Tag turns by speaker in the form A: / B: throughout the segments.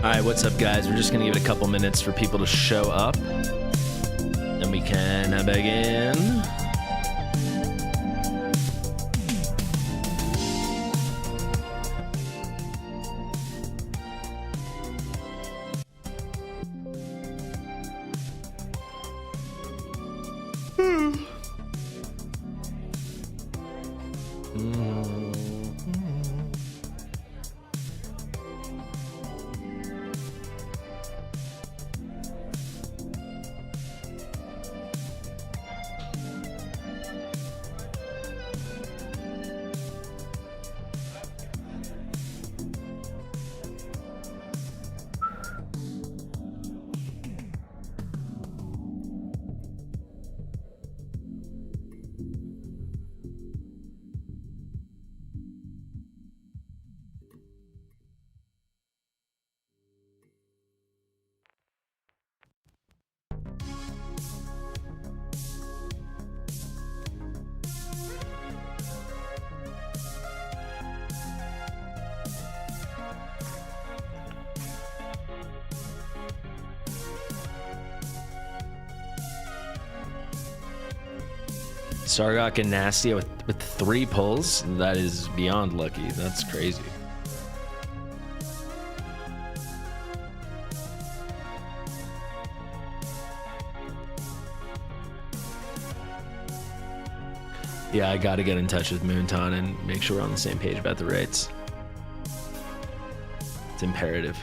A: All right, what's up, guys? We're just gonna give it a couple minutes for people to show up, then we can begin. Sargok and NASTYA with 3 pulls. That is beyond lucky. That's crazy. Yeah, I gotta get in touch with Moonton and make sure we're on the same page about the rates. It's imperative.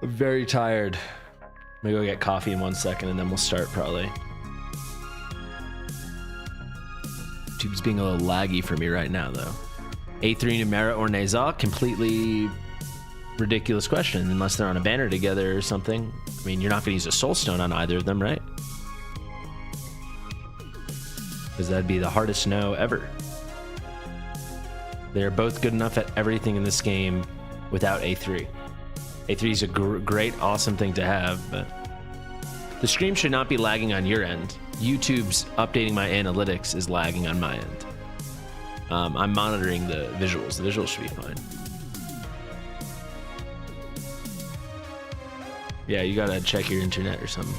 A: Very tired. I'm gonna go get coffee in 1 second and then we'll start probably. YouTube's being a little laggy for me right now though. A3 Numera or Nazal, completely ridiculous question unless they're on a banner together or something. I mean, you're not gonna use a soul stone on either of them, right? Because that'd be the hardest no ever. They're both good enough at everything in this game without A3. A3 is a great, awesome thing to have, but the stream should not be lagging on your end. YouTube's updating my analytics is lagging on my end. I'm monitoring the visuals. The visuals should be fine. Yeah, you gotta check your internet or something.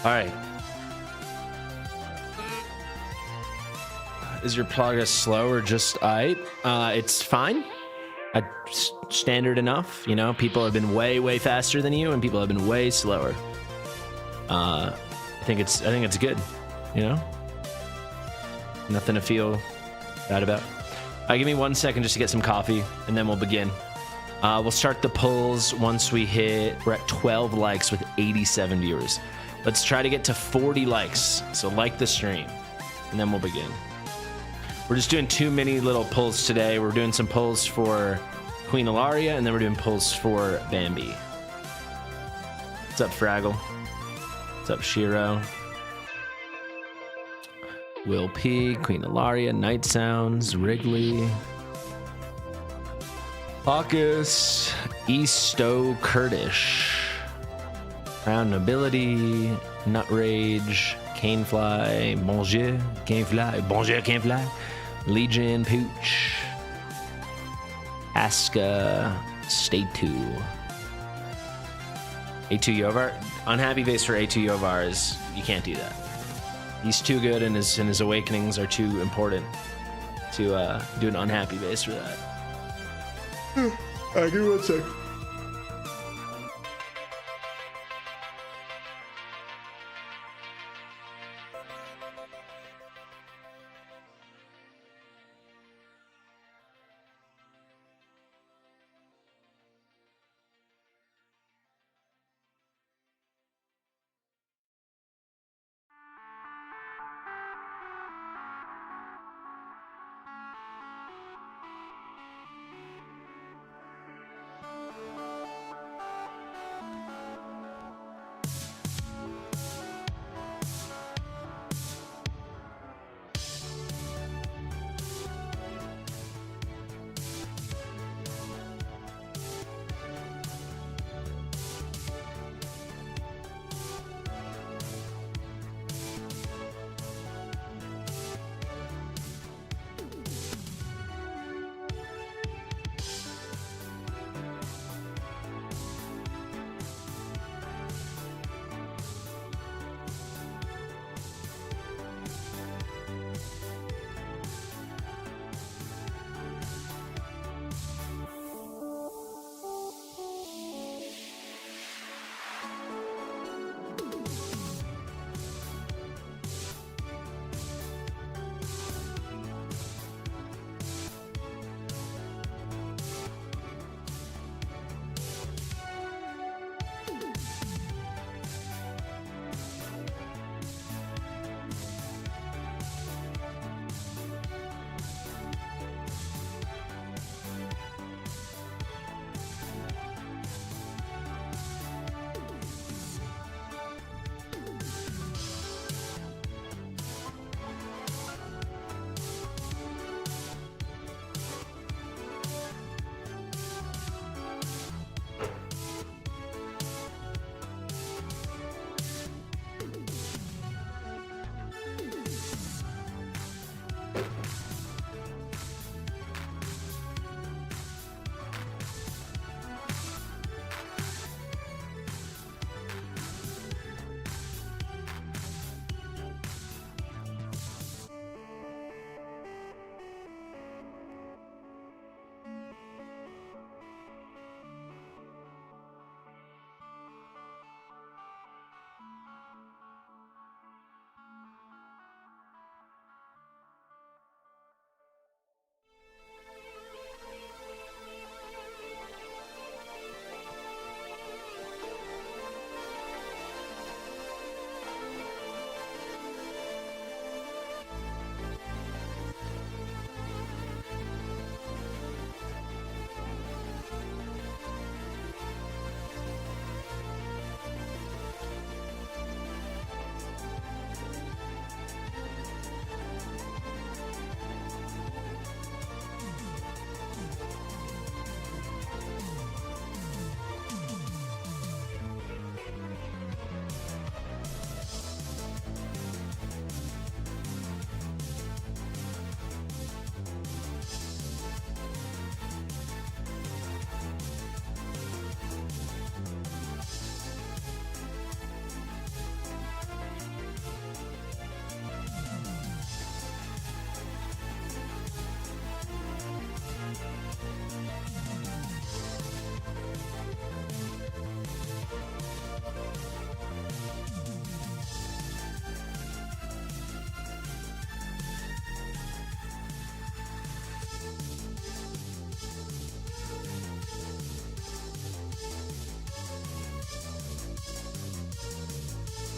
A: All right. Is your progress slow or just it's fine. Standard enough, you know. People have been way faster than you, and people have been way slower. I think it's good, you know. Nothing to feel bad about. Give me 1 second just to get some coffee, and then we'll begin. We'll start the polls once we're at 12 likes with 87 viewers. Let's try to get to 40 likes. So like the stream, and then we'll begin. We're just doing 2 mini little polls today. We're doing some polls for Queen Ilaria, and then we're doing polls for Bambi. What's up, Fraggle? What's up, Shiro? Will P, Queen Ilaria, Night Sounds, Wrigley, Hawkus, Easto Kurdish, Crown Nobility, Nutrage, Canefly, Bonjour, Canefly, Bonjour, Canefly, Legion, Pooch, Aska, Stay2. A2 Yovar, unhappy face for A2 Yovar is, you can't do that. He's too good, and his awakenings are too important to do an unhappy base for that. Give me 1 sec.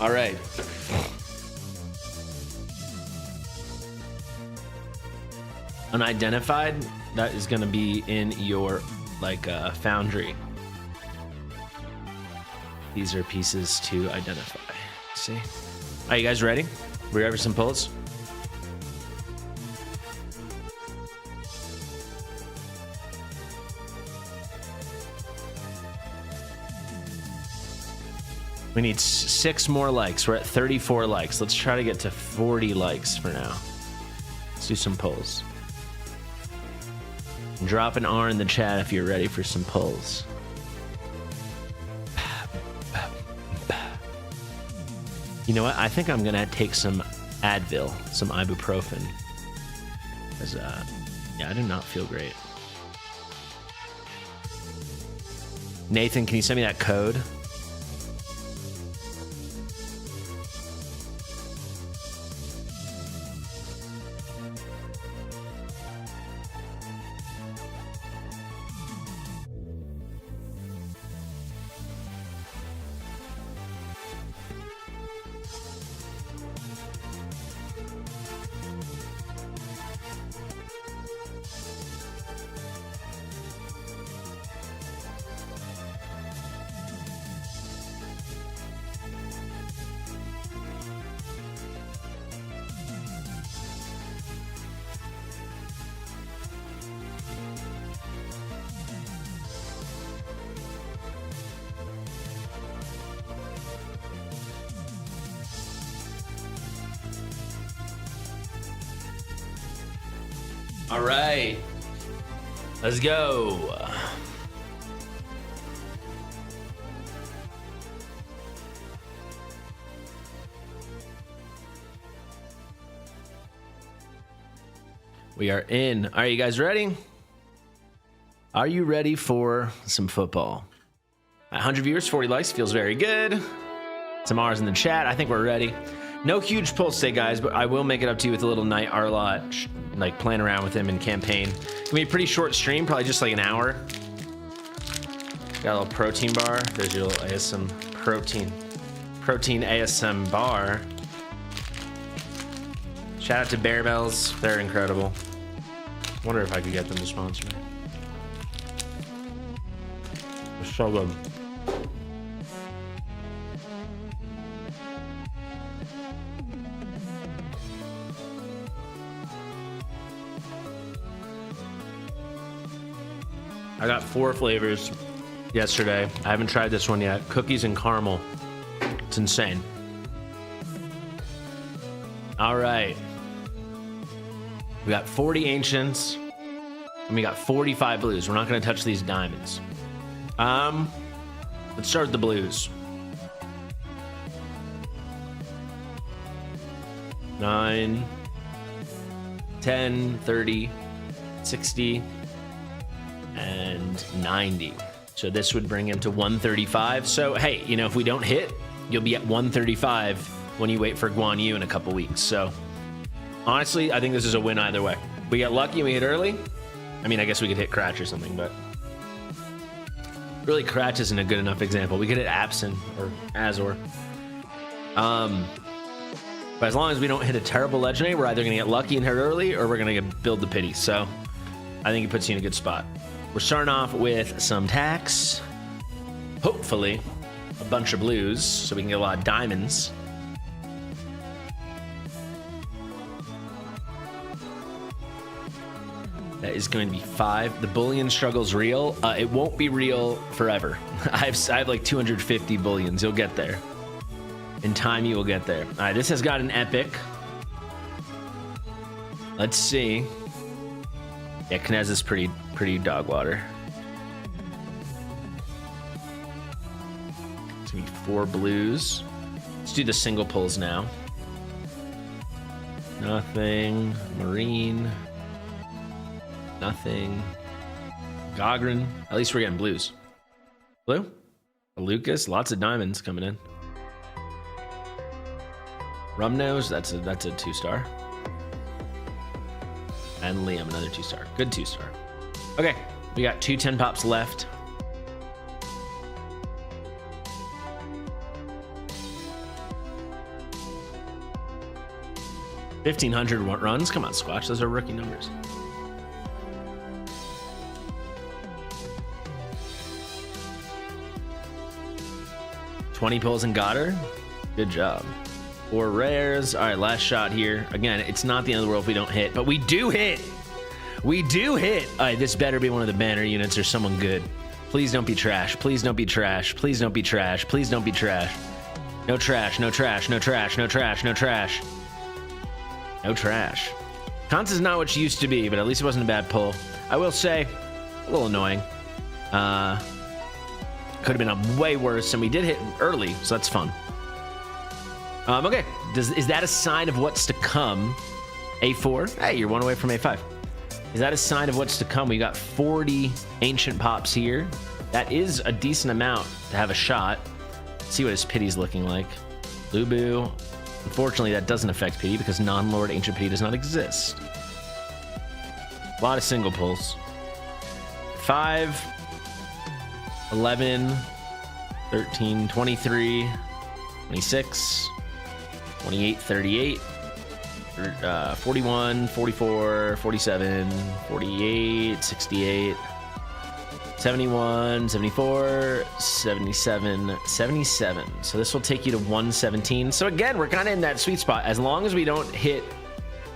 A: All right. Unidentified, that is going to be in your like foundry. These are pieces to identify. See? Are you guys ready? We ready for some pulls? We need 6 more likes. We're at 34 likes. Let's try to get to 40 likes for now. Let's do some pulls. Drop an R in the chat if you're ready for some pulls. You know what? I think I'm gonna take some Advil, some ibuprofen. Because, yeah, I do not feel great. Nathan, can you send me that code? All right, let's go. We are in. Are you guys ready? Are you ready for some football? 100 viewers, 40 likes, feels very good. Some R's in the chat. I think we're ready. No huge pulse today, guys, but I will make it up to you with a little night ARLOTT, like playing around with him in campaign. It's gonna be a pretty short stream, probably just like an hour. Got a little protein bar. There's your little ASM protein ASM bar. Shout out to Bear Bells, they're incredible. Wonder if I could get them to sponsor me. It's so good. I got 4 flavors yesterday. I haven't tried this one yet. Cookies and caramel. It's insane. All right. We got 40 ancients and we got 45 blues. We're not going to touch these diamonds. Let's start with the blues. 9, 10, 30, 60, and 90. So this would bring him to 135. So hey, you know, if we don't hit, you'll be at 135 when you wait for Guan Yu in a couple weeks. So honestly, I think this is a win either way. We get lucky and we hit early. I mean, I guess we could hit Cratch or something, but really Cratch isn't a good enough example. We could hit Absent or Azor. But as long as we don't hit a terrible legendary, we're either gonna get lucky and hit early or we're gonna build the pity. So I think it puts you in a good spot. We're starting off with some tax, hopefully a bunch of blues so we can get a lot of diamonds. That is going to be 5. The bullion struggle's real. It won't be real forever. I have like 250 bullions. You'll get there. In time, you will get there. All right, this has got an epic. Let's see. Yeah, Knez is pretty dog water. It's gonna be 4 blues. Let's do the single pulls now. Nothing. Marine. Nothing. Gogren. At least we're getting blues. Blue? Lucas. Lots of diamonds coming in. Rumnose. That's a 2-star. And Liam, another 2-star. Good 2-star. Okay, we got 2 10 pops left. $1,500 runs. Come on, Squatch. Those are rookie numbers. 20 pulls and got her. Good job. 4 rares. All right, last shot here. Again, it's not the end of the world if we don't hit, but we do hit. We do hit. All right, this better be one of the banner units or someone good. Please don't be trash. Please don't be trash. Please don't be trash. Please don't be trash. No trash, no trash, no trash, no trash, no trash. No trash. Cons is not what she used to be, but at least it wasn't a bad pull. I will say, a little annoying. Could have been a way worse, and we did hit early, so that's fun. Okay, is that a sign of what's to come? A4? Hey, you're 1 away from A5. Is that a sign of what's to come? We got 40 ancient pops here. That is a decent amount to have a shot. Let's see what his pity's looking like. Lubu. Unfortunately, that doesn't affect pity because non-lord ancient pity does not exist. A lot of single pulls. 5, 11, 13, 23, 26, 28, 38. 41, 44, 47, 48, 68, 71, 74, 77, 77. So this will take you to 117. So again, we're kind of in that sweet spot. As long as we don't hit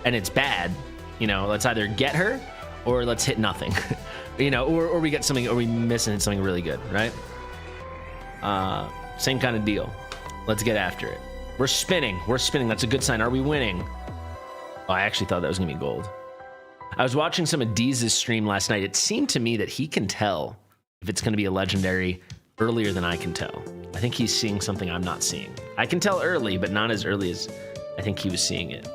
A: and it's bad, you know, let's either get her or let's hit nothing. You know, or we get something, or we miss and hit something really good, right? Same kind of deal. Let's get after it. We're spinning. We're spinning. That's a good sign. Are we winning? Oh, I actually thought that was gonna be gold. I was watching some of Deez's stream last night. It seemed to me that he can tell if it's gonna be a legendary earlier than I can tell. I think he's seeing something I'm not seeing. I can tell early, but not as early as I think he was seeing it.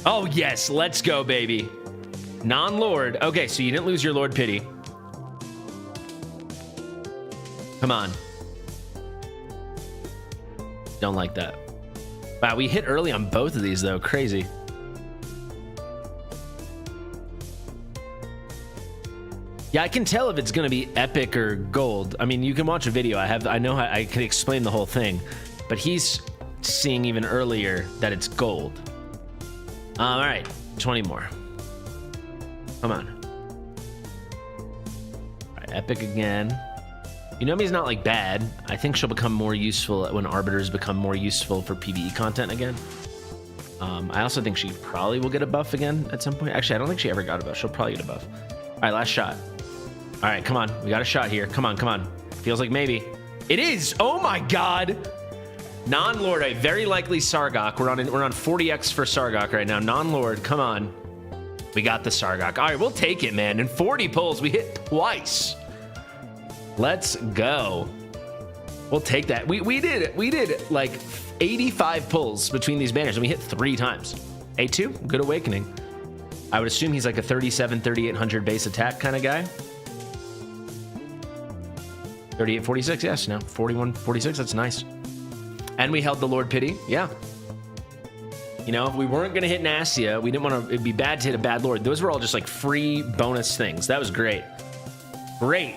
A: Oh yes, let's go, baby. Non-lord. Okay, so you didn't lose your Lord Pity. Come on. Don't like that. Wow, we hit early on both of these though. Crazy. Yeah, I can tell if it's gonna be epic or gold. I mean, you can watch a video. I know how I can explain the whole thing, but he's seeing even earlier that it's gold. All right, 20 more. Come on. All right, epic again. Yunomi's not like bad. I think she'll become more useful when arbiters become more useful for PvE content again. I also think she probably will get a buff again at some point. Actually, I don't think she ever got a buff. She'll probably get a buff. All right, last shot. All right, come on. We got a shot here. Come on, come on. Feels like maybe. It is. Oh my God. Non-lord, a very likely Sargok. We're on 40x for Sargok right now. Non-lord, come on. We got the Sargok. All right, we'll take it, man. In 40 pulls, we hit twice. Let's go. We'll take that. We did like 85 pulls between these banners, and we hit 3 times. A2, good awakening. I would assume he's like a 37, 3800 base attack kind of guy. 38, 46, yes, no. 41, 46, that's nice. And we held the Lord Pity, yeah. You know, if we weren't gonna hit NASTYA, we didn't want to, it'd be bad to hit a bad Lord. Those were all just like free bonus things. That was great. Great.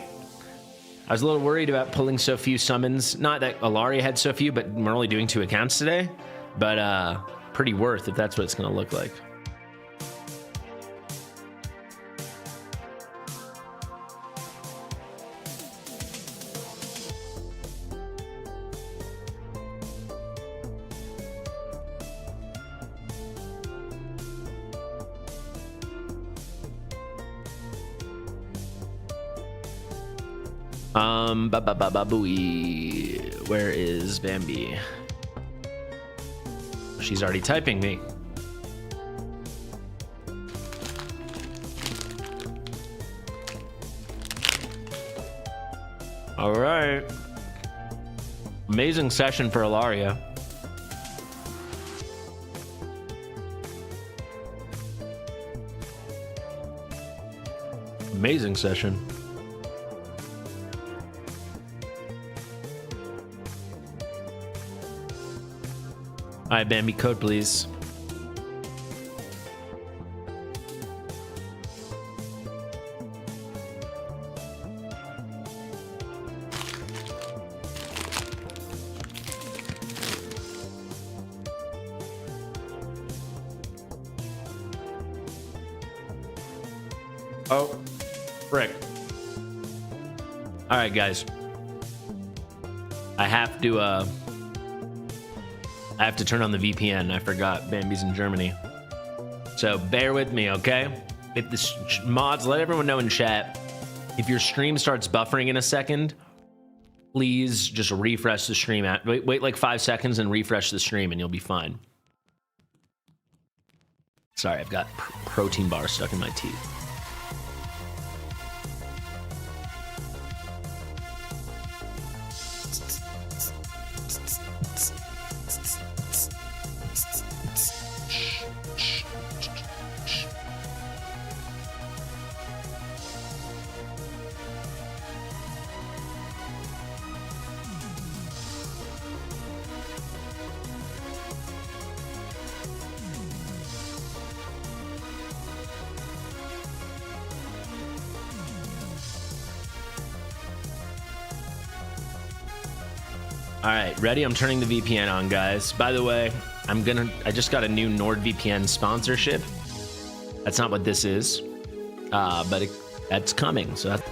A: I was a little worried about pulling so few summons. Not that Alaria had so few, but we're only doing 2 accounts today. But pretty worth if that's what it's gonna look like. Booey. Where is Bambi? She's already typing me. All right. Amazing session for Alaria. Amazing session. All right, Bambi, code, please. Oh, frick. All right, guys. I have to turn on the VPN. I forgot. Bambi's in Germany. So bear with me, okay? If the mods, let everyone know in chat. If your stream starts buffering in a second, please just refresh the stream. Wait like 5 seconds and refresh the stream and you'll be fine. Sorry, I've got protein bars stuck in my teeth. All right, ready? I'm turning the VPN on, guys. By the way, I just got a new NordVPN sponsorship. That's not what this is, but that's coming. So that's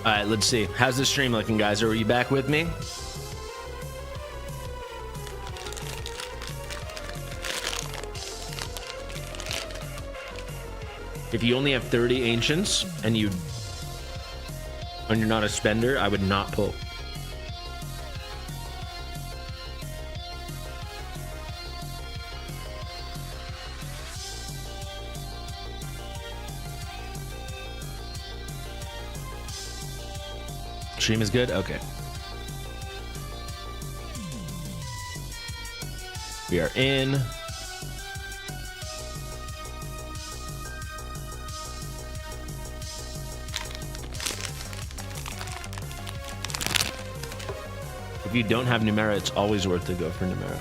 A: all right, let's see. How's the stream looking, guys? Are you back with me? If you only have 30 ancients and you're not a spender, I would not pull. Stream is good? Okay. We are in. If you don't have Numera, it's always worth to go for Numera.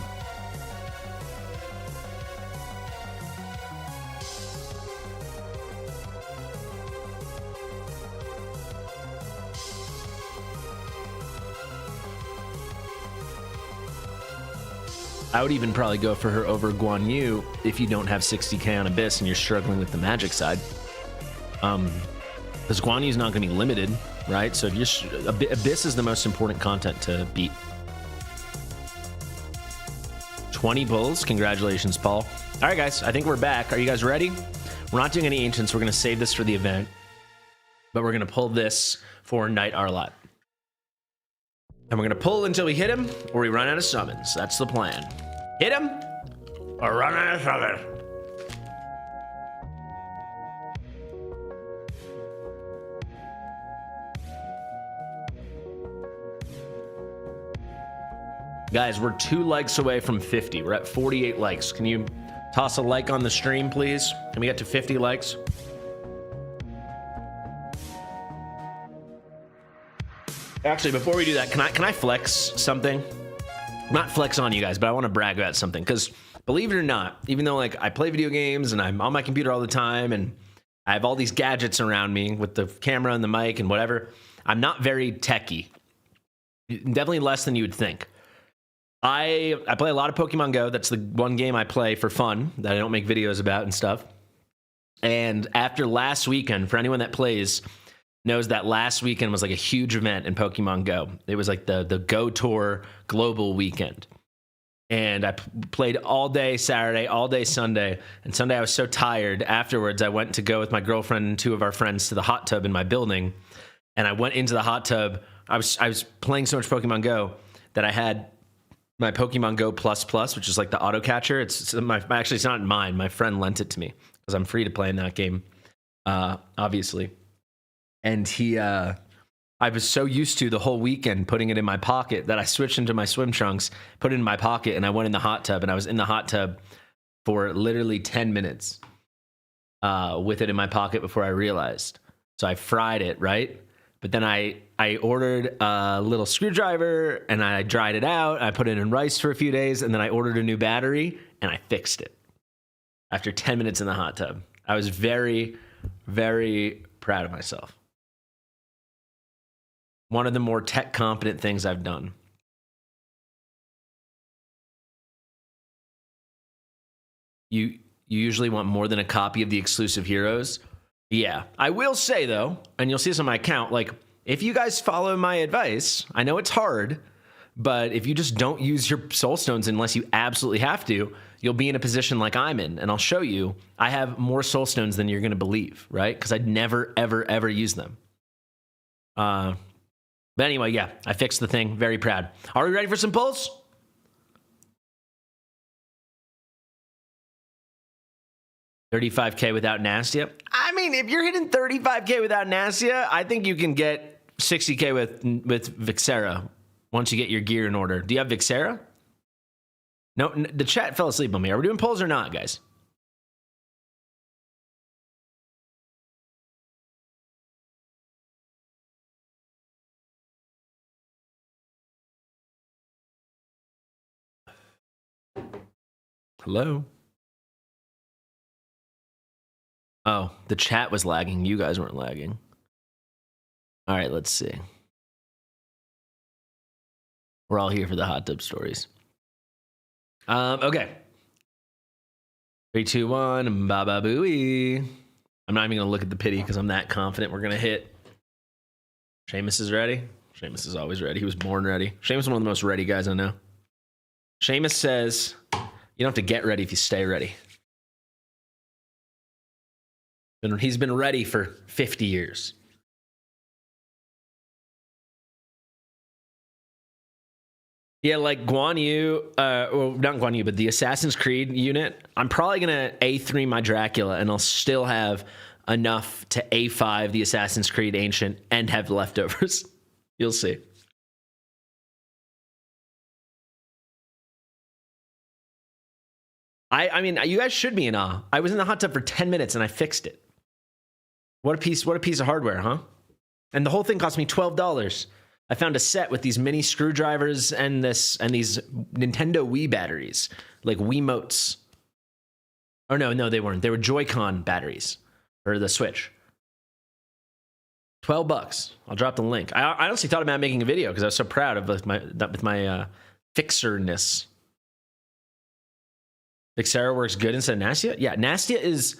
A: I would even probably go for her over Guan Yu if you don't have 60k on Abyss and you're struggling with the magic side. Because Guan Yu's not going to be limited, right? So if you're Abyss is the most important content to beat. 20 bulls. Congratulations, Paul. All right, guys. I think we're back. Are you guys ready? We're not doing any ancients. We're going to save this for the event. But we're going to pull this for Knight ARLOTT. And we're going to pull until we hit him or we run out of summons. That's the plan. Hit him or run out of summons. Guys, we're 2 likes away from 50. We're at 48 likes. Can you toss a like on the stream, please? Can we get to 50 likes? Actually, before we do that, can I flex something? Not flex on you guys, but I want to brag about something. Because believe it or not, even though like I play video games and I'm on my computer all the time and I have all these gadgets around me with the camera and the mic and whatever, I'm not very techie. Definitely less than you would think. I play a lot of Pokemon Go. That's the one game I play for fun that I don't make videos about and stuff. And after last weekend, for anyone that plays, knows that last weekend was like a huge event in Pokemon Go. It was like the Go Tour global weekend. And I played all day Saturday, all day Sunday. And Sunday I was so tired. Afterwards, I went to go with my girlfriend and 2 of our friends to the hot tub in my building. And I went into the hot tub. I was playing so much Pokemon Go that I had my Pokemon Go Plus Plus, which is like the auto catcher. It's actually it's not mine. My friend lent it to me because I'm free to play in that game, obviously. And I was so used to the whole weekend putting it in my pocket that I switched into my swim trunks, put it in my pocket, and I went in the hot tub. And I was in the hot tub for literally 10 minutes with it in my pocket before I realized. So I fried it, right? But then I ordered a little screwdriver and I dried it out. I put it in rice for a few days, and then I ordered a new battery and I fixed it after 10 minutes in the hot tub. I was very, very proud of myself. One of the more tech competent things I've done. You usually want more than a copy of the exclusive heroes. Yeah, I will say though, and you'll see this on my account, like if you guys follow my advice, I know it's hard, but if you just don't use your soul stones unless you absolutely have to, you'll be in a position like I'm in. And I'll show you, I have more soul stones than you're going to believe, right? Because I'd never, ever, ever use them. But anyway, yeah, I fixed the thing. Very proud. Are we ready for some pulls? $35K without NASTYA. I mean, if you're hitting $35K without NASTYA, I think you can get $60K with Vixera once you get your gear in order. Do you have Vixera? No, the chat fell asleep on me. Are we doing polls or not, guys? Hello? Oh, the chat was lagging. You guys weren't lagging. All right, let's see. We're all here for the hot tub stories. Okay. 3, 2, 1, baba booey. I'm not even going to look at the pity because I'm that confident we're going to hit. Seamus is ready. Seamus is always ready. He was born ready. Seamus is one of the most ready guys I know. Seamus says, you don't have to get ready if you stay ready. And he's been ready for 50 years. Yeah, like Guan Yu, well, not Guan Yu, but the Assassin's Creed unit, I'm probably going to A3 my Dracula, and I'll still have enough to A5 the Assassin's Creed Ancient and have leftovers. You'll see. I mean, you guys should be in awe. I was in the hot tub for 10 minutes and I fixed it. What a piece of hardware, huh? And the whole thing cost me $12. I found a set with these mini screwdrivers and these Nintendo Wii batteries, like Wiimotes. Oh no, they weren't. They were Joy-Con batteries for the Switch. $12. I'll drop the link. I honestly thought about making a video because I was so proud of my fixerness. Vixera works good instead of NASTYA? Yeah, NASTYA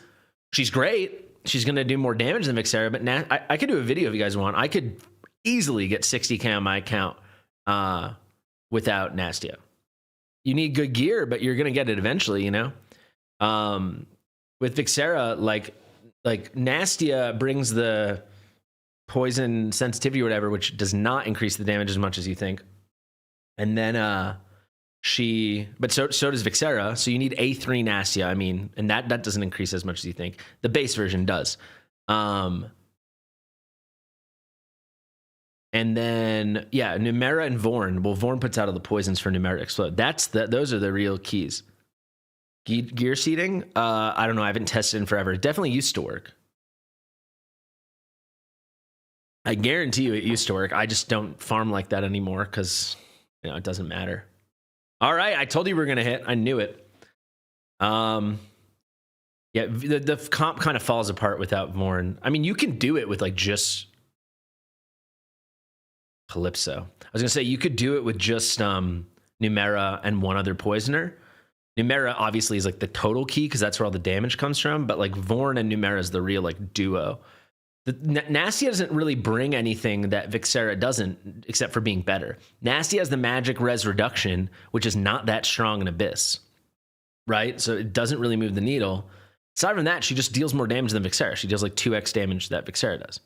A: she's great. She's going to do more damage than Vixera, but I could do a video if you guys want. I could easily get 60K on my account without NASTYA. You need good gear, but you're going to get it eventually, you know? With Vixera, like NASTYA brings the poison sensitivity or whatever, which does not increase the damage as much as you think. And then but so does Vixera. So you need A3 NASTYA. I mean, and that doesn't increase as much as you think. The base version does. And then yeah, Numera and Vorn. Well, Vorn puts out all the poisons for Numera to explode. Those are the real keys. Gear seeding. I don't know. I haven't tested it in forever. It definitely used to work. I guarantee you it used to work. I just don't farm like that anymore because it doesn't matter. All right, I told you we were gonna hit. I knew it. Yeah, the comp kind of falls apart without Vorn. I mean, you can do it with like just Calypso. I was gonna say you could do it with just Numera and one other poisoner. Numera obviously is like the total key because that's where all the damage comes from. But like Vorn and Numera is the real like duo. The NASTYA doesn't really bring anything that Vixera doesn't, except for being better. NASTYA has the magic res reduction, which is not that strong in Abyss, right? So it doesn't really move the needle. Aside from that, she just deals more damage than Vixera. She deals like 2x damage that Vixera does.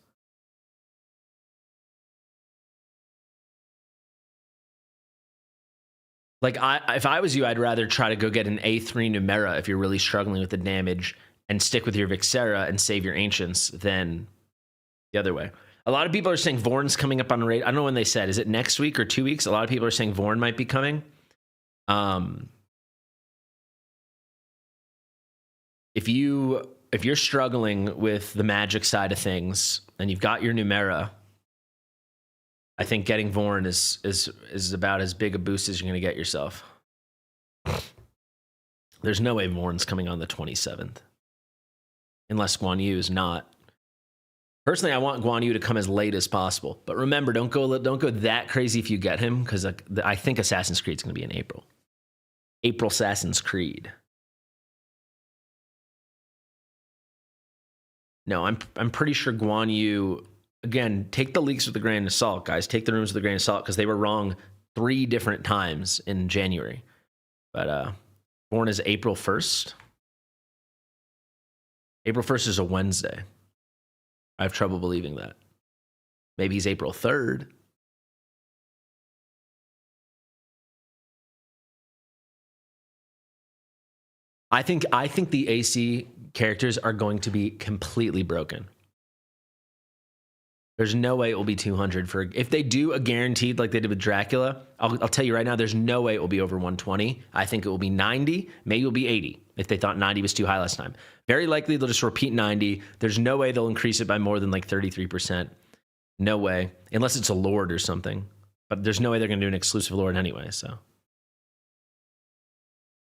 A: Like, if I was you, I'd rather try to go get an A3 Numera if you're really struggling with the damage and stick with your Vixera and save your Ancients than the other way. A lot of people are saying Vorn's coming up on raid. I don't know when they said. Is it next week or 2 weeks? A lot of people are saying Vorn might be coming. If you're struggling with the magic side of things and you've got your Numera, I think getting Vorn is about as big a boost as you're going to get yourself. There's no way Vorn's coming on the 27th. Unless Guan Yu is not. Personally, I want Guan Yu to come as late as possible. But remember, don't go that crazy if you get him, because I think Assassin's Creed's going to be in April. April Assassin's Creed. No, I'm pretty sure Guan Yu. Again, take the leaks with a grain of salt, guys. Take the rumors with a grain of salt, because they were wrong 3 different times in January. But born is April 1st. April 1st is a Wednesday. I have trouble believing that. Maybe he's April 3rd. I think the AC characters are going to be completely broken. There's no way it will be 200 for if they do a guaranteed like they did with Dracula. I'll tell you right now, there's no way it will be over 120. I think it will be 90. Maybe it will be 80 if they thought 90 was too high last time. Very likely they'll just repeat 90. There's no way they'll increase it by more than like 33%. No way, unless it's a Lord or something. But there's no way they're going to do an exclusive Lord anyway. So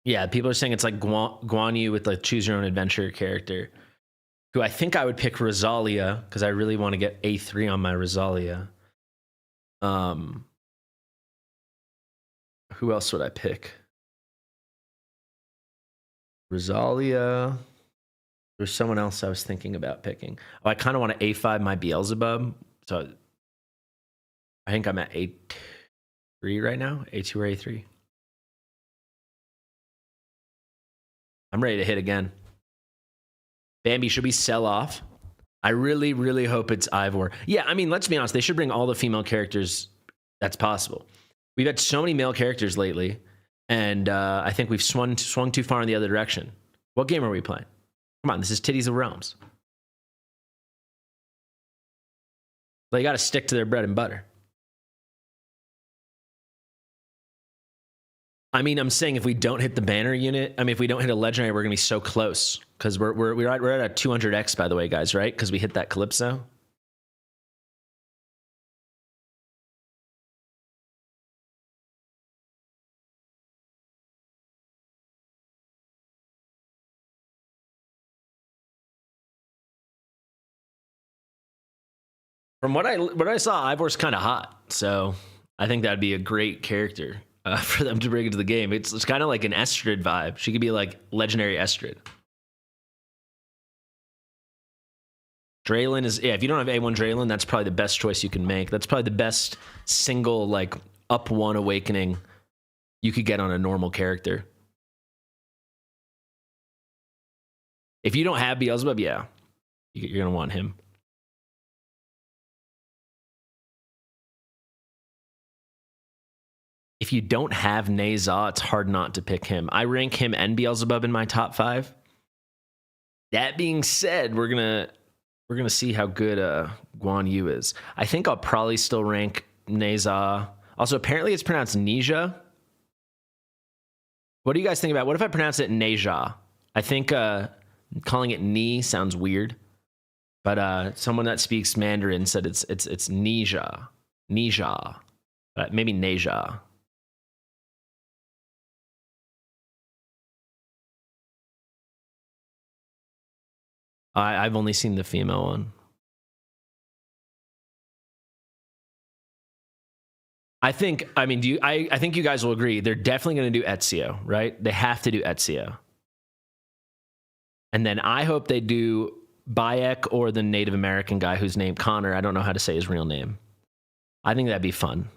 A: yeah, people are saying it's like Guan Yu with the choose your own adventure character. Who I think I would pick Rosalia, because I really want to get A3 on my Rosalia. Who else would I pick? Rosalia. There's someone else I was thinking about picking. Oh, I kind of want to A5 my Beelzebub. So I think I'm at A3 right now. A2 or A3. I'm ready to hit again. Bambi, should we sell off? I really, really hope it's Ivor. Yeah, I mean, let's be honest. They should bring all the female characters that's possible. We've had so many male characters lately, and I think we've swung too far in the other direction. What game are we playing? Come on, this is Titties of Realms. Well, you got to stick to their bread and butter. I mean, I'm saying if we don't hit the banner unit, I mean, if we don't hit a legendary, we're going to be so close. Because we're at a 200x, by the way, guys, right? Because we hit that Calypso. From what I saw, Ivor's kind of hot. So I think that'd be a great character for them to bring into the game. It's kind of like an Estrid vibe. She could be like legendary Estrid. Draylin is, yeah, if you don't have A1 Draylin, that's probably the best choice you can make. That's probably the best single, like, up 1 awakening you could get on a normal character. If you don't have Beelzebub, yeah, you're going to want him. If you don't have Naza, it's hard not to pick him. I rank him and Beelzebub in my top 5. That being said, we're going to see how good Guan Yu is. I think I'll probably still rank Naza. Also, apparently it's pronounced Nija. What do you guys think about? What if I pronounce it Neja? I think calling it Ni sounds weird. But someone that speaks Mandarin said it's Nija. Nija. Maybe Neja. I've only seen the female one. I think you guys will agree. They're definitely going to do Ezio, right? They have to do Ezio. And then I hope they do Bayek or the Native American guy who's named Connor. I don't know how to say his real name. I think that'd be fun.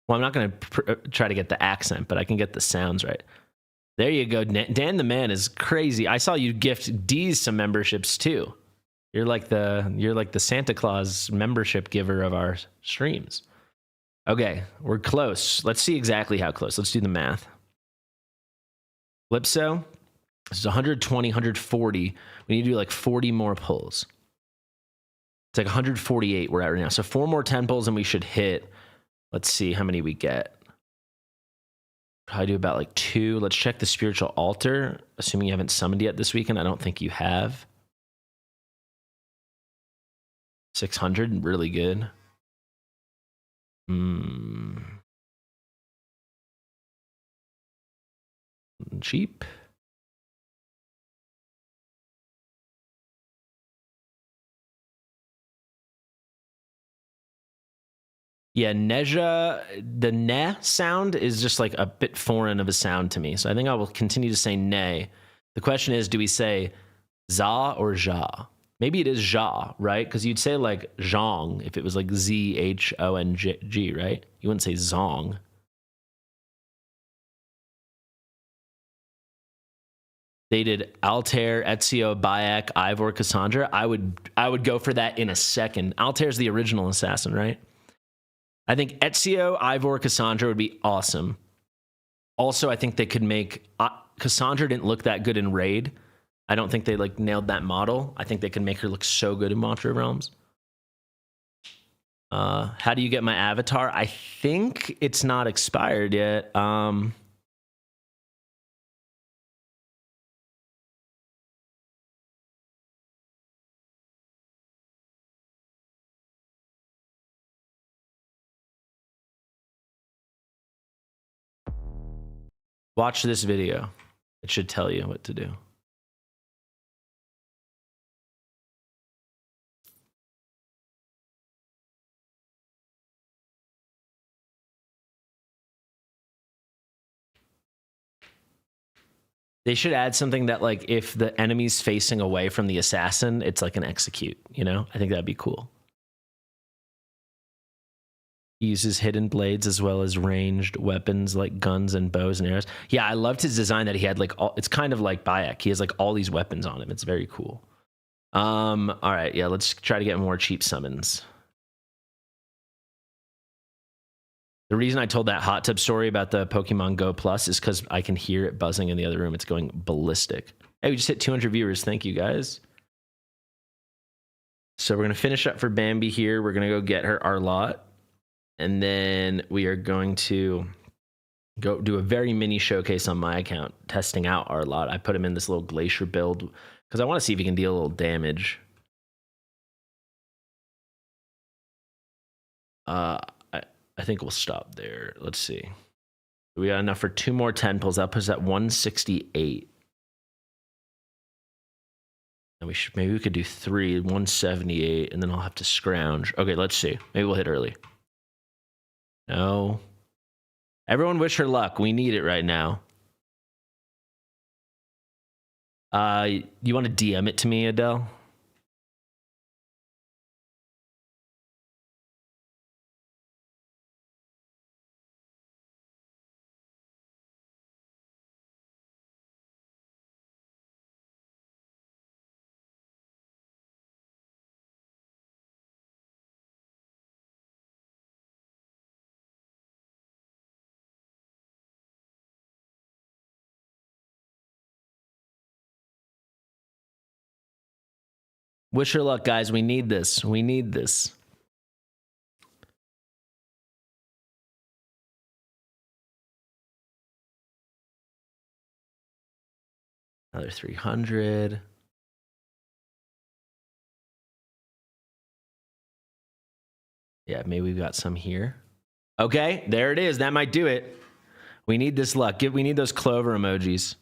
A: Well, I'm not going to try to get the accent, but I can get the sounds right. There you go. Dan the Man is crazy. I saw you gift D's some memberships too. You're like the Santa Claus membership giver of our streams. Okay, we're close. Let's see exactly how close. Let's do the math. Calypso, this is 120, 140. We need to do like 40 more pulls. It's like 148 we're at right now. So 4 more 10 pulls and we should hit. Let's see how many we get. Probably do about like 2. Let's check the spiritual altar. Assuming you haven't summoned yet this weekend. I don't think you have. 600, really good. Cheap. Yeah, Neja, the ne sound is just like a bit foreign of a sound to me. So I think I will continue to say ne. The question is, do we say za or ja? Maybe it is ja, right? Because you'd say like zhong if it was like Z-H-O-N-G, right? You wouldn't say zong. They did Altair, Ezio, Bayek, Ivor, Cassandra. I would go for that in a second. Altair's the original assassin, right? I think Ezio, Ivor, Cassandra would be awesome. Also, I think they could make... Cassandra didn't look that good in Raid. I don't think they like nailed that model. I think they can make her look so good in Mantra Realms. How do you get my avatar? I think it's not expired yet. Watch this video. It should tell you what to do. They should add something that, like, if the enemy's facing away from the assassin, it's like an execute, you know? I think that'd be cool. He uses hidden blades as well as ranged weapons like guns and bows and arrows. Yeah, I loved his design that he had like all, it's kind of like Bayek. He has like all these weapons on him. It's very cool. All right, yeah, let's try to get more cheap summons. The reason I told that hot tub story about the Pokemon Go Plus is because I can hear it buzzing in the other room. It's going ballistic. Hey, we just hit 200 viewers. Thank you, guys. So we're going to finish up for Bambi here. We're going to go get her ARLOTT. And then we are going to go do a very mini showcase on my account, testing out ARLOTT. I put him in this little Glacier build because I want to see if he can deal a little damage. I think we'll stop there. Let's see. We got enough for 2 more 10 pulls. That puts us at 168. And maybe we could do 3, 178, and then I'll have to scrounge. Okay, let's see. Maybe we'll hit early. No. Everyone wish her luck. We need it right now. You want to DM it to me, Adele? Wish her luck, guys. We need this. We need this. Another 300. Yeah, maybe we've got some here. Okay, there it is. That might do it. We need this luck. We need those clover emojis.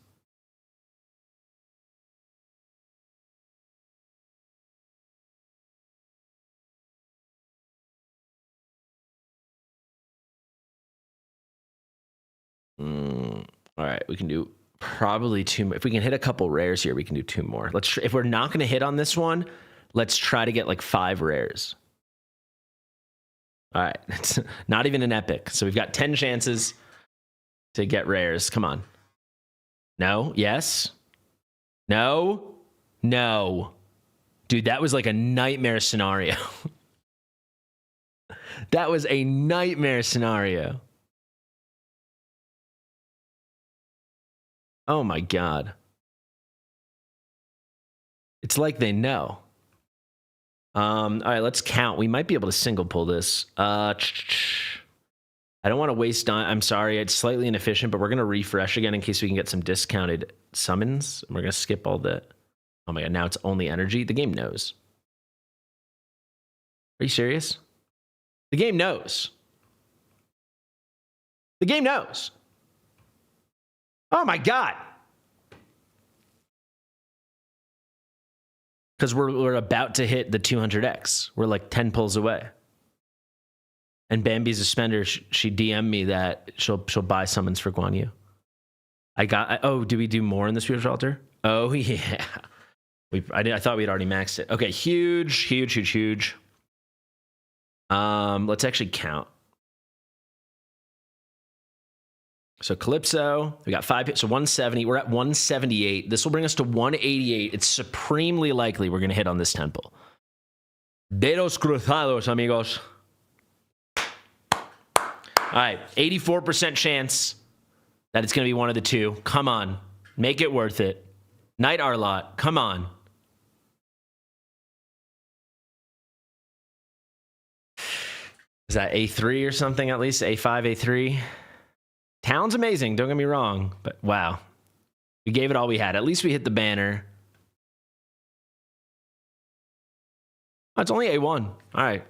A: All right, we can do probably 2 more. If we can hit a couple rares here, we can do 2 more. If we're not going to hit on this one, let's try to get like 5 rares. All right, it's not even an epic. So we've got 10 chances to get rares. Come on. No, yes. No, no. Dude, that was like a nightmare scenario. That was a nightmare scenario. Oh my God. It's like they know. All right, let's count. We might be able to single pull this. I don't want to waste time. I'm sorry, it's slightly inefficient, but we're going to refresh again in case we can get some discounted summons. We're going to skip all the... Oh my God, now it's only energy. The game knows. Are you serious? The game knows. The game knows. Oh my God. Because we're about to hit the 200x. We're like 10 pulls away. And Bambi's a spender. She DM'd me that she'll buy summons for Guan Yu. Oh, do we do more in the spiritual altar? Oh yeah. I thought we'd already maxed it. Okay, huge. Let's actually count. So Calypso, we got 5, so 170. We're at 178. This will bring us to 188. It's supremely likely we're going to hit on this temple. Dedos cruzados, amigos. All right, 84% chance that it's going to be one of the two. Come on, make it worth it. Knight ARLOTT, come on. Is that A3 or something at least? A5, A3? Talon's amazing, don't get me wrong, but wow. We gave it all we had. At least we hit the banner. Oh, it's only A1. All right.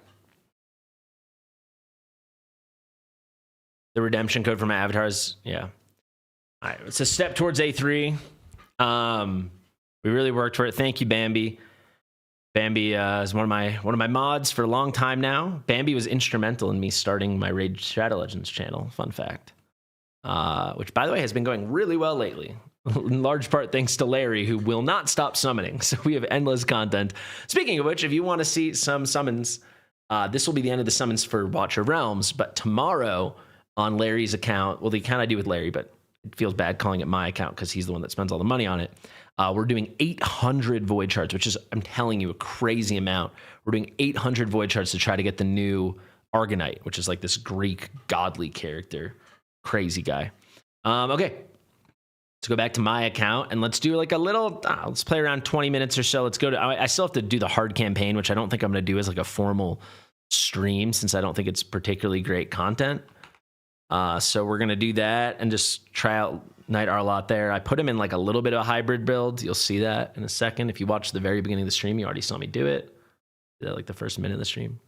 A: The redemption code for my avatars, yeah. All right, it's a step towards A3. We really worked for it. Thank you, Bambi. Bambi is one of my mods for a long time now. Bambi was instrumental in me starting my Raid Shadow Legends channel. Fun fact. Which, by the way, has been going really well lately. In large part thanks to Larry, who will not stop summoning. So we have endless content. Speaking of which, if you want to see some summons, this will be the end of the summons for Watcher of Realms. But tomorrow on Larry's account, well, the account I do with Larry, but it feels bad calling it my account because he's the one that spends all the money on it. We're doing 800 void shards, which is, I'm telling you, a crazy amount. We're doing 800 void shards to try to get the new Argonite, which is like this Greek godly character. Crazy guy. Okay, let's go back to my account and let's do like a little, let's play around 20 minutes or so. Let's go to, I still have to do the hard campaign, which I don't think I'm going to do as like a formal stream since I don't think it's particularly great content. So we're going to do that and just try out Knight ARLOTT there. I put him in like a little bit of a hybrid build. You'll see that in a second. If you watch the very beginning of the stream, you already saw me do it. Did that like the first minute of the stream.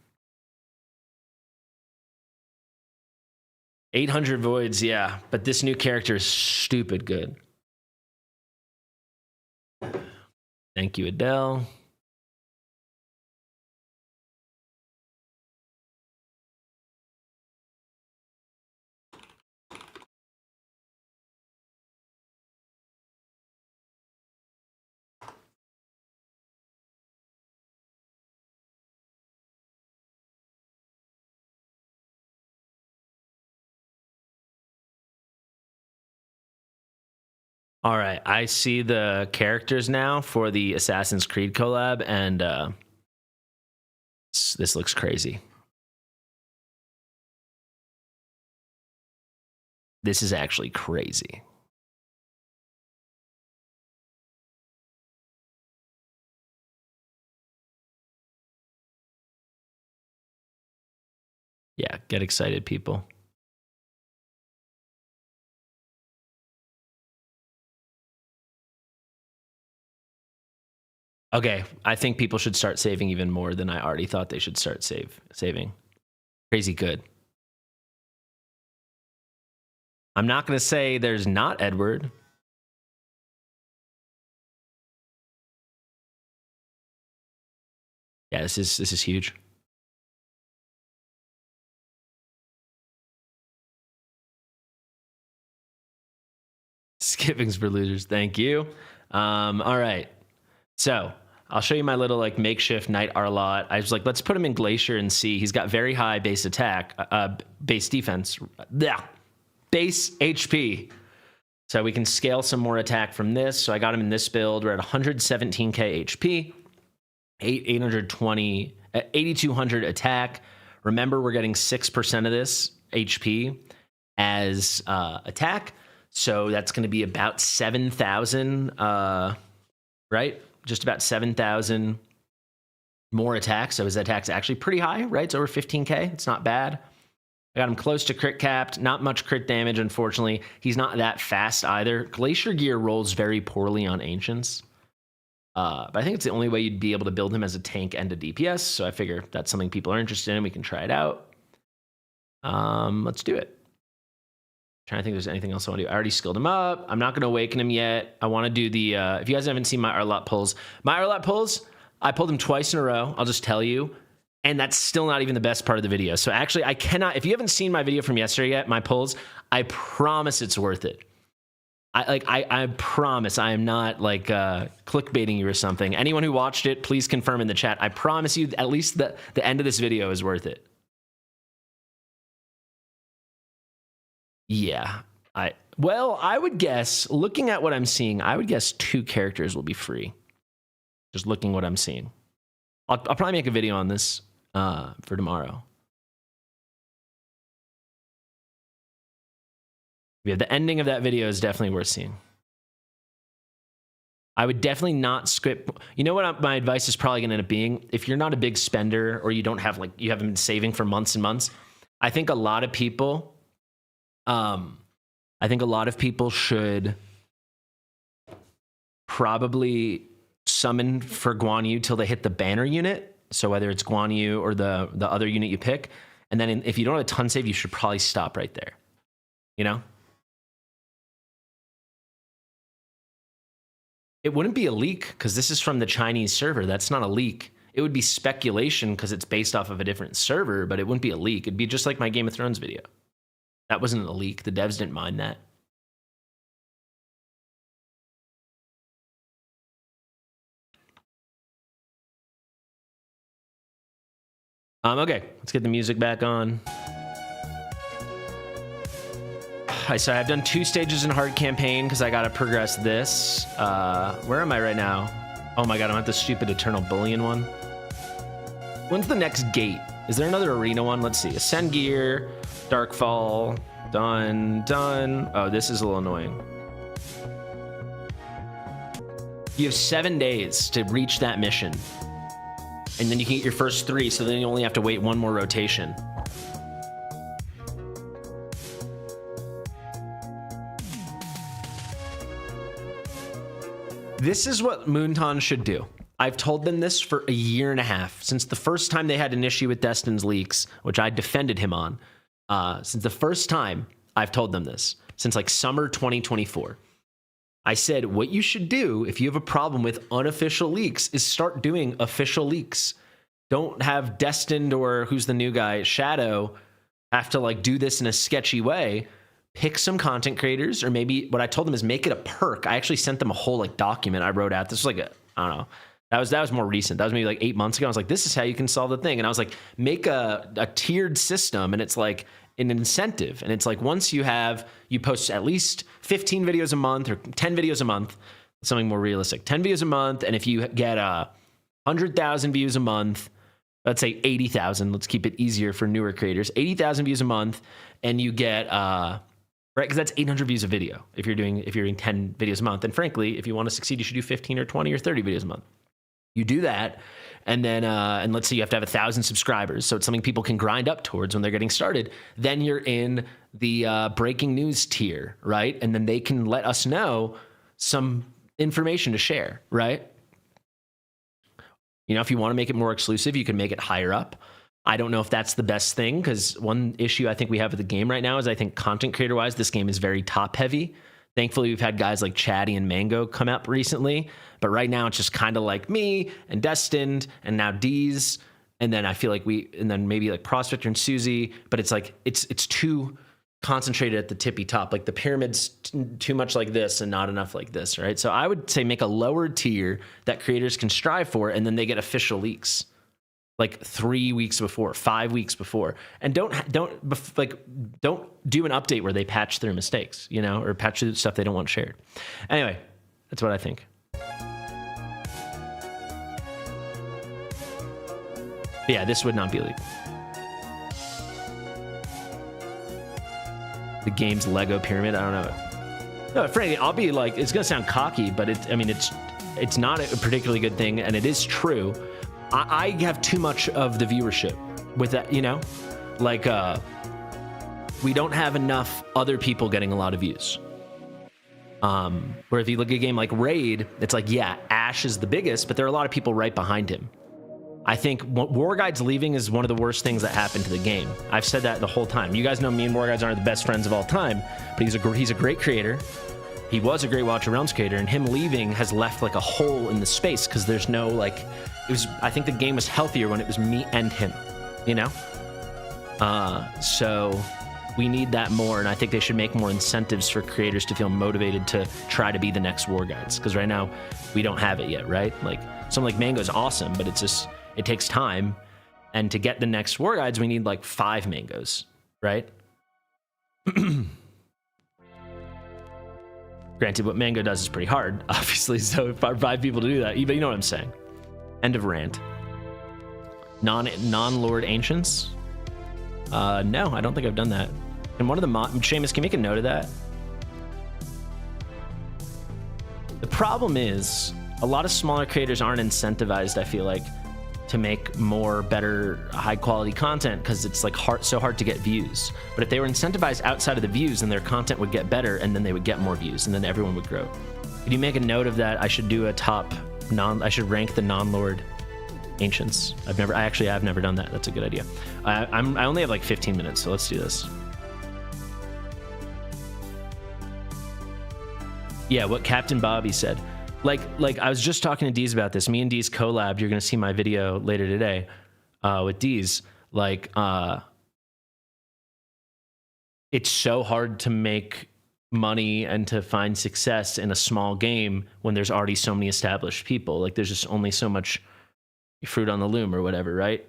A: 800 voids, yeah. But this new character is stupid good. Thank you, Adele. All right, I see the characters now for the Assassin's Creed collab, and this looks crazy. This is actually crazy. Yeah, get excited, people. Okay, I think people should start saving even more than I already thought they should start saving. Crazy good. I'm not going to say there's not Edward. Yeah, this is huge. Skippings for losers. Thank you. All right. So I'll show you my little like makeshift Knight ARLOTT. I was like, let's put him in Glacier and see. He's got very high base attack, base defense. Yeah, base HP. So we can scale some more attack from this. So I got him in this build. We're at 117k HP, 820, 8200 attack. Remember, we're getting 6% of this HP as attack. So that's going to be about 7,000, right? Just about 7,000 more attacks. So his attack's actually pretty high, right? It's over 15K. It's not bad. I got him close to crit capped. Not much crit damage, unfortunately. He's not that fast either. Glacier Gear rolls very poorly on Ancients. But I think it's the only way you'd be able to build him as a tank and a DPS. So I figure that's something people are interested in. We can try it out. Let's do it. Trying to think if there's anything else I want to do. I already skilled him up. I'm not going to awaken him yet. I want to do the, if you guys haven't seen my ARLOTT pulls, I pulled him twice in a row. I'll just tell you. And that's still not even the best part of the video. So actually, I cannot, if you haven't seen my video from yesterday yet, my pulls, I promise it's worth it. I promise I am not like clickbaiting you or something. Anyone who watched it, please confirm in the chat. I promise you at least the end of this video is worth it. Yeah. I would guess, looking at what I'm seeing, I would guess 2 characters will be free. Just looking what I'm seeing. I'll probably make a video on this for tomorrow. Yeah, the ending of that video is definitely worth seeing. I would definitely not skip. You know what my advice is probably going to end up being? If you're not a big spender or you don't have you haven't been saving for months and months, I think a lot of people should probably summon for Guan Yu till they hit the banner unit. So whether it's Guan Yu or the other unit you pick, and then if you don't have a ton save, you should probably stop right there. You know? It wouldn't be a leak because this is from the Chinese server. That's not a leak. It would be speculation because it's based off of a different server, but it wouldn't be a leak. It'd be just like my Game of Thrones video. That wasn't a leak. The devs didn't mind that. Okay, let's get the music back on. So I've done 2 stages in hard campaign because I got to progress this. Where am I right now? Oh my God, I'm at the stupid Eternal Bullion one. When's the next gate? Is there another arena one? Let's see. Ascend Gear, Darkfall, done. Oh, this is a little annoying. You have 7 days to reach that mission. And then you can get your first 3, so then you only have to wait 1 more rotation. This is what Moonton should do. I've told them this for a year and a half, since the first time they had an issue with Destin's leaks, which I defended him on. Since the first time I've told them this, since like summer 2024. I said, what you should do if you have a problem with unofficial leaks is start doing official leaks. Don't have Destined or who's the new guy, Shadow, have to like do this in a sketchy way. Pick some content creators, or maybe what I told them is make it a perk. I actually sent them a whole like document I wrote out. This was like I don't know. That was more recent. That was maybe like 8 months ago. I was like, this is how you can solve the thing. And I was like, make a tiered system, and it's like an incentive. And it's like once you post at least 15 videos a month or 10 videos a month, something more realistic, 10 videos a month. And if you get 100,000 views a month, let's say 80,000, let's keep it easier for newer creators, 80,000 views a month, and you get, right, because that's 800 views a video if you're doing 10 videos a month. And frankly, if you want to succeed, you should do 15 or 20 or 30 videos a month. You do that, and then and let's say you have to have 1,000 subscribers, so it's something people can grind up towards when they're getting started. Then you're in the breaking news tier, right? And then they can let us know some information to share, right? You know, if you want to make it more exclusive, you can make it higher up. I don't know if that's the best thing, because one issue I think we have with the game right now is I think content creator wise, this game is very top heavy. Thankfully, we've had guys like Chatty and Mango come up recently, but right now it's just kind of like me and Destined and now D's, and then I feel like and then maybe like Prospector and Susie, but it's like it's too concentrated at the tippy top. Like the pyramid's too much like this and not enough like this, right? So I would say make a lower tier that creators can strive for, and then they get official leaks like 3 weeks before, 5 weeks before, and don't do an update where they patch their mistakes, you know, or patch the stuff they don't want shared. Anyway, that's what I think. But yeah, this would not be legal. the game's Lego pyramid. I don't know. No, frankly, I'll be like, it's gonna sound cocky, but it's not a particularly good thing, and it is true. I have too much of the viewership with that, you know, like we don't have enough other people getting a lot of views. Where if you look at a game like Raid, it's like, yeah, Ash is the biggest, but there are a lot of people right behind him. I think War Guides leaving is one of the worst things that happened to the game. I've said that the whole time. You guys know me and War Guides aren't the best friends of all time, but he's a great creator. He was a great Watch of Realms creator, and him leaving has left like a hole in the space because there's no like, I think the game was healthier when it was me and him, you know? So we need that more, and I think they should make more incentives for creators to feel motivated to try to be the next War Guides, because right now we don't have it yet, right? Like something like Mango is awesome, but it's just, it takes time, and to get the next War Guides, we need like 5 Mangoes, right? Granted, what Mango does is pretty hard, obviously, so for 5 people to do that, but you know what I'm saying. End of rant. Non-Lord Ancients? No, I don't think I've done that. And one of the Seamus, can you make a note of that? The problem is, a lot of smaller creators aren't incentivized, I feel like, to make more, better, high-quality content because it's like so hard to get views. But if they were incentivized outside of the views, then their content would get better, and then they would get more views, and then everyone would grow. Could you make a note of that? I should do a top I should rank the non-Lord Ancients. I've never done that. That's a good idea. I only have like 15 minutes, so let's do this. Yeah, what Captain Bobby said. Like I was just talking to Deez about this. Me and Deez collabed. You're gonna see my video later today with Deez. Like, it's so hard to make money and to find success in a small game when there's already so many established people. Like, there's just only so much fruit on the loom or whatever, right?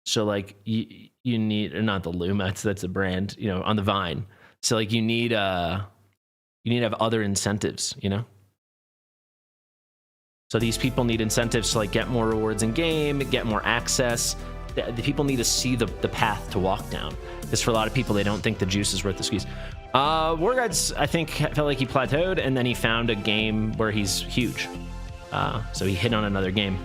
A: So like you need, or not the loom, that's a brand, you know, on the vine. So like you need to have other incentives, you know? So these people need incentives to like get more rewards in game, get more access. The people need to see the path to walk down. Because for a lot of people, they don't think the juice is worth the squeeze. War Guides, I think, felt like he plateaued, and then he found a game where he's huge. So he hit on another game.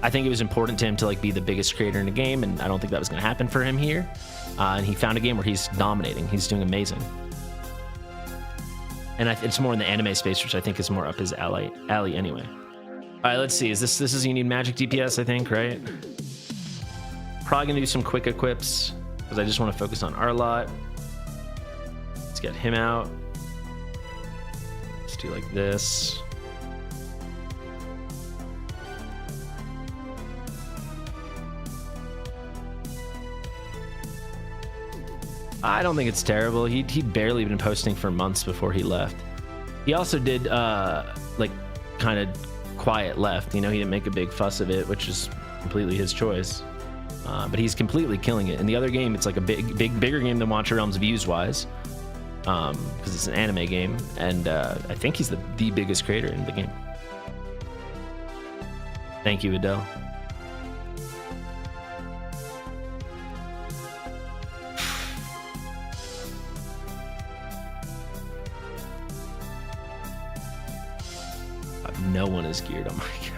A: I think it was important to him to like be the biggest creator in the game, and I don't think that was going to happen for him here. And he found a game where he's dominating. He's doing amazing. And it's more in the anime space, which I think is more up his alley anyway. All right, let's see. This is you need magic DPS, I think, right? Probably gonna do some quick equips because I just want to focus on ARLOTT. Let's get him out. Let's do like this. I don't think it's terrible. He'd barely been posting for months before he left. He also did like kind of quiet left. You know, he didn't make a big fuss of it, which is completely his choice. But he's completely killing it. In the other game, it's like a bigger game than Watch of Realms views wise, because it's an anime game, and I think he's the biggest creator in the game. Thank you, Adele. No one is geared. Oh my god.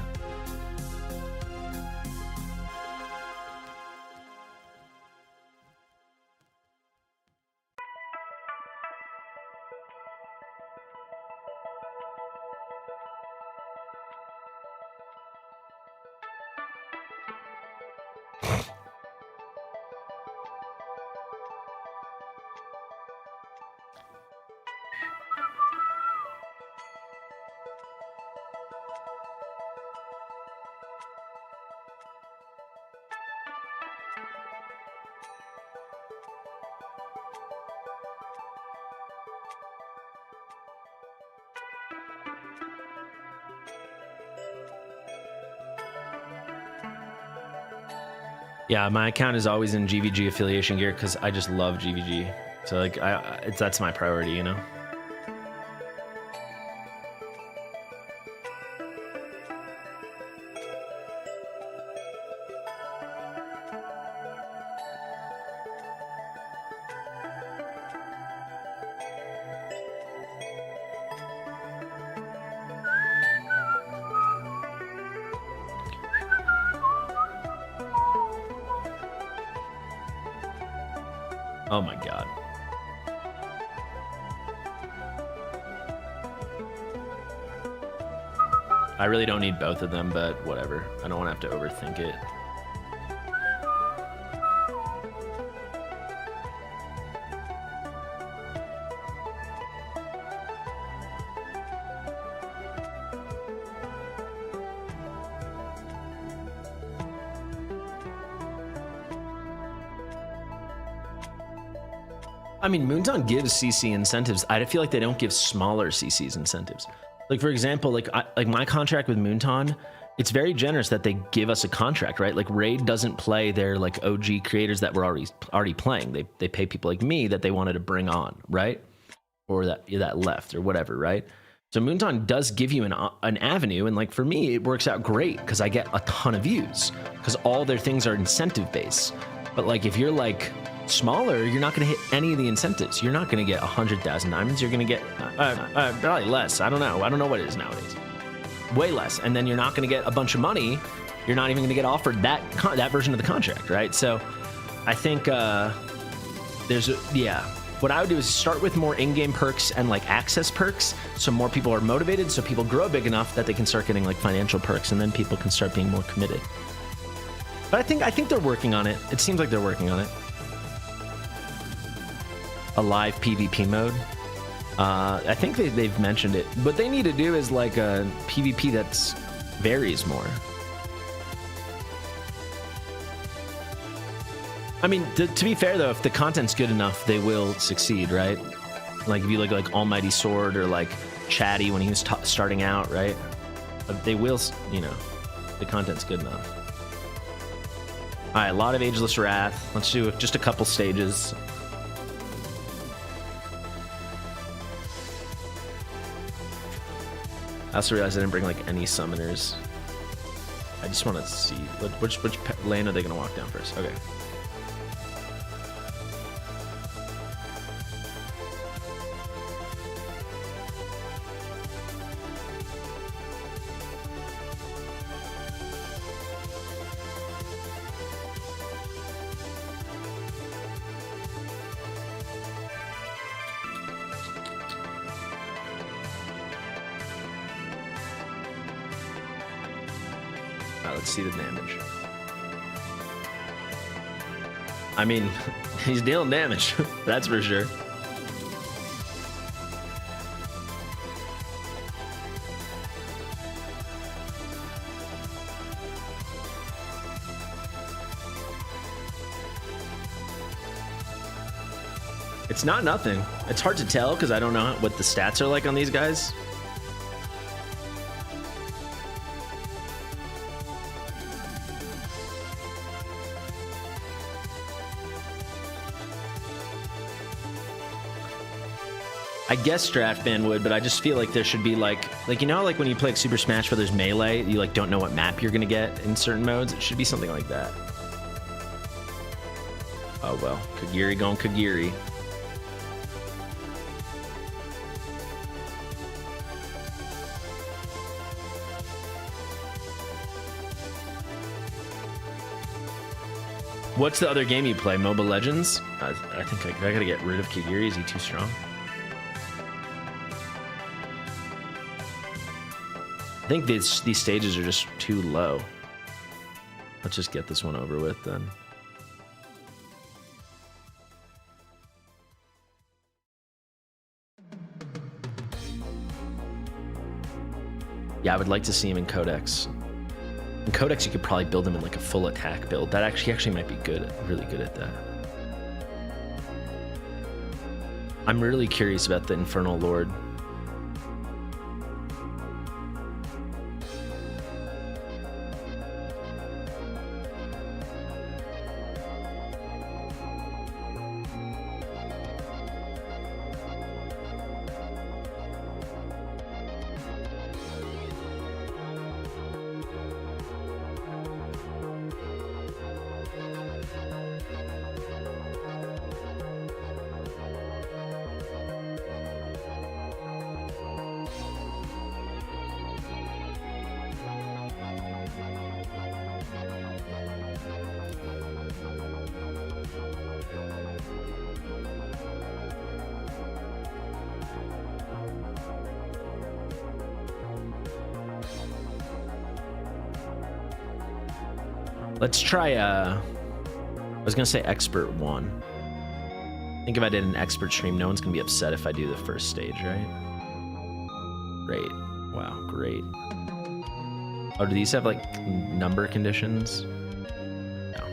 A: Yeah, my account is always in GVG affiliation gear because I just love GVG. So like, that's my priority, you know. Oh my god. I really don't need both of them, but whatever. I don't want to have to overthink it. I mean, Moonton gives CC incentives. I feel like they don't give smaller CCs incentives. Like, for example, like my contract with Moonton, it's very generous that they give us a contract, right? Like Raid doesn't play their like OG creators that were already playing. They pay people like me that they wanted to bring on, right? Or that left or whatever, right? So Moonton does give you an avenue, and like for me, it works out great because I get a ton of views because all their things are incentive based. But like if you're like smaller, you're not going to hit any of the incentives. You're not going to get 100,000 diamonds. You're going to get probably less. I don't know what it is nowadays. Way less. And then you're not going to get a bunch of money. You're not even going to get offered that version of the contract, right? So I think what I would do is start with more in-game perks and like access perks, so more people are motivated, so people grow big enough that they can start getting like financial perks, and then people can start being more committed. But I think they're working on it. It seems like they're working on it. A live PvP mode. I think they've mentioned it. What they need to do is like a PvP that varies more. I mean, to be fair though, if the content's good enough, they will succeed, right? Like if you look like Almighty Sword or like Chatty when he was starting out, right? They will, you know, the content's good enough. All right, a lot of Ageless Wrath. Let's do just a couple stages. I also realized I didn't bring like any summoners. I just want to see which lane are they going to walk down first. Okay. Let's see the damage. I mean, he's dealing damage, that's for sure. It's not nothing. It's hard to tell because I don't know what the stats are like on these guys. I guess draft ban would, but I just feel like there should be like you know, like when you play like Super Smash where there's melee, you like don't know what map you're gonna get in certain modes. It should be something like that. Oh well, Kagiri going Kagiri. What's the other game you play? Mobile Legends? I think I gotta get rid of Kagiri. Is he too strong? I think these stages are just too low. Let's just get this one over with then. Yeah, I would like to see him in Codex. In Codex, you could probably build him in like a full attack build. That actually might be good, really good at that. I'm really curious about the Infernal Lord. Let's try, I was gonna say expert 1. I think if I did an expert stream, no one's gonna be upset if I do the first stage, right? Great. Wow, great. Oh, do these have like number conditions? No.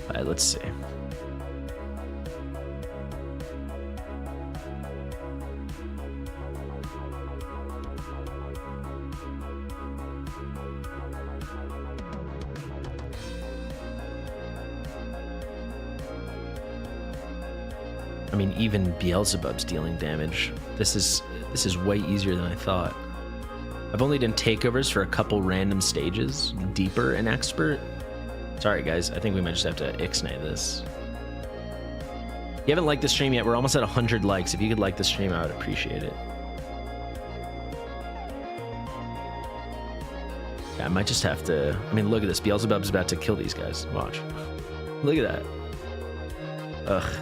A: All right, let's see. I mean, even Beelzebub's dealing damage. This is way easier than I thought. I've only done takeovers for a couple random stages, deeper and expert. Sorry guys, I think we might just have to ixnay this. If you haven't liked the stream yet, we're almost at 100 likes. If you could like the stream, I would appreciate it. Yeah, I might just have to, I mean, look at this. Beelzebub's about to kill these guys. Watch. Look at that. Ugh.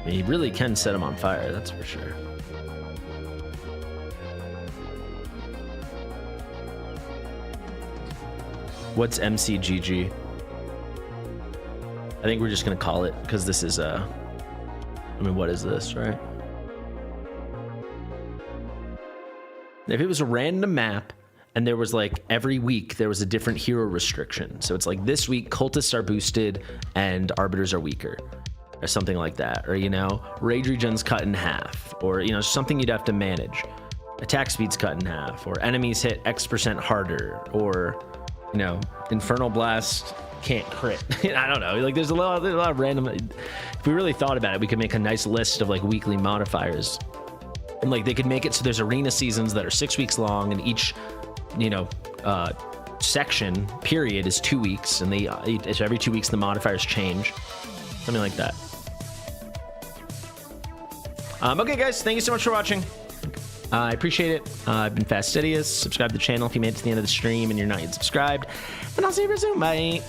A: He really can set him on fire, that's for sure. What's MCGG? I think we're just gonna call it because this is I mean, what is this, right? If it was a random map and there was like every week there was a different hero restriction, so it's like this week cultists are boosted and arbiters are weaker, or something like that, or you know, rage regen's cut in half, or you know, something you'd have to manage. Attack speed's cut in half, or enemies hit X% harder, or you know, Infernal Blast can't crit. I don't know, like there's a lot of random. If we really thought about it, we could make a nice list of like weekly modifiers, and like they could make it so there's arena seasons that are 6 weeks long, and each, you know, section period is 2 weeks, and so every 2 weeks the modifiers change, something like that. Okay, guys, thank you so much for watching. I appreciate it. I've been Fastidious. Subscribe to the channel if you made it to the end of the stream and you're not yet subscribed. And I'll see you real soon. Bye.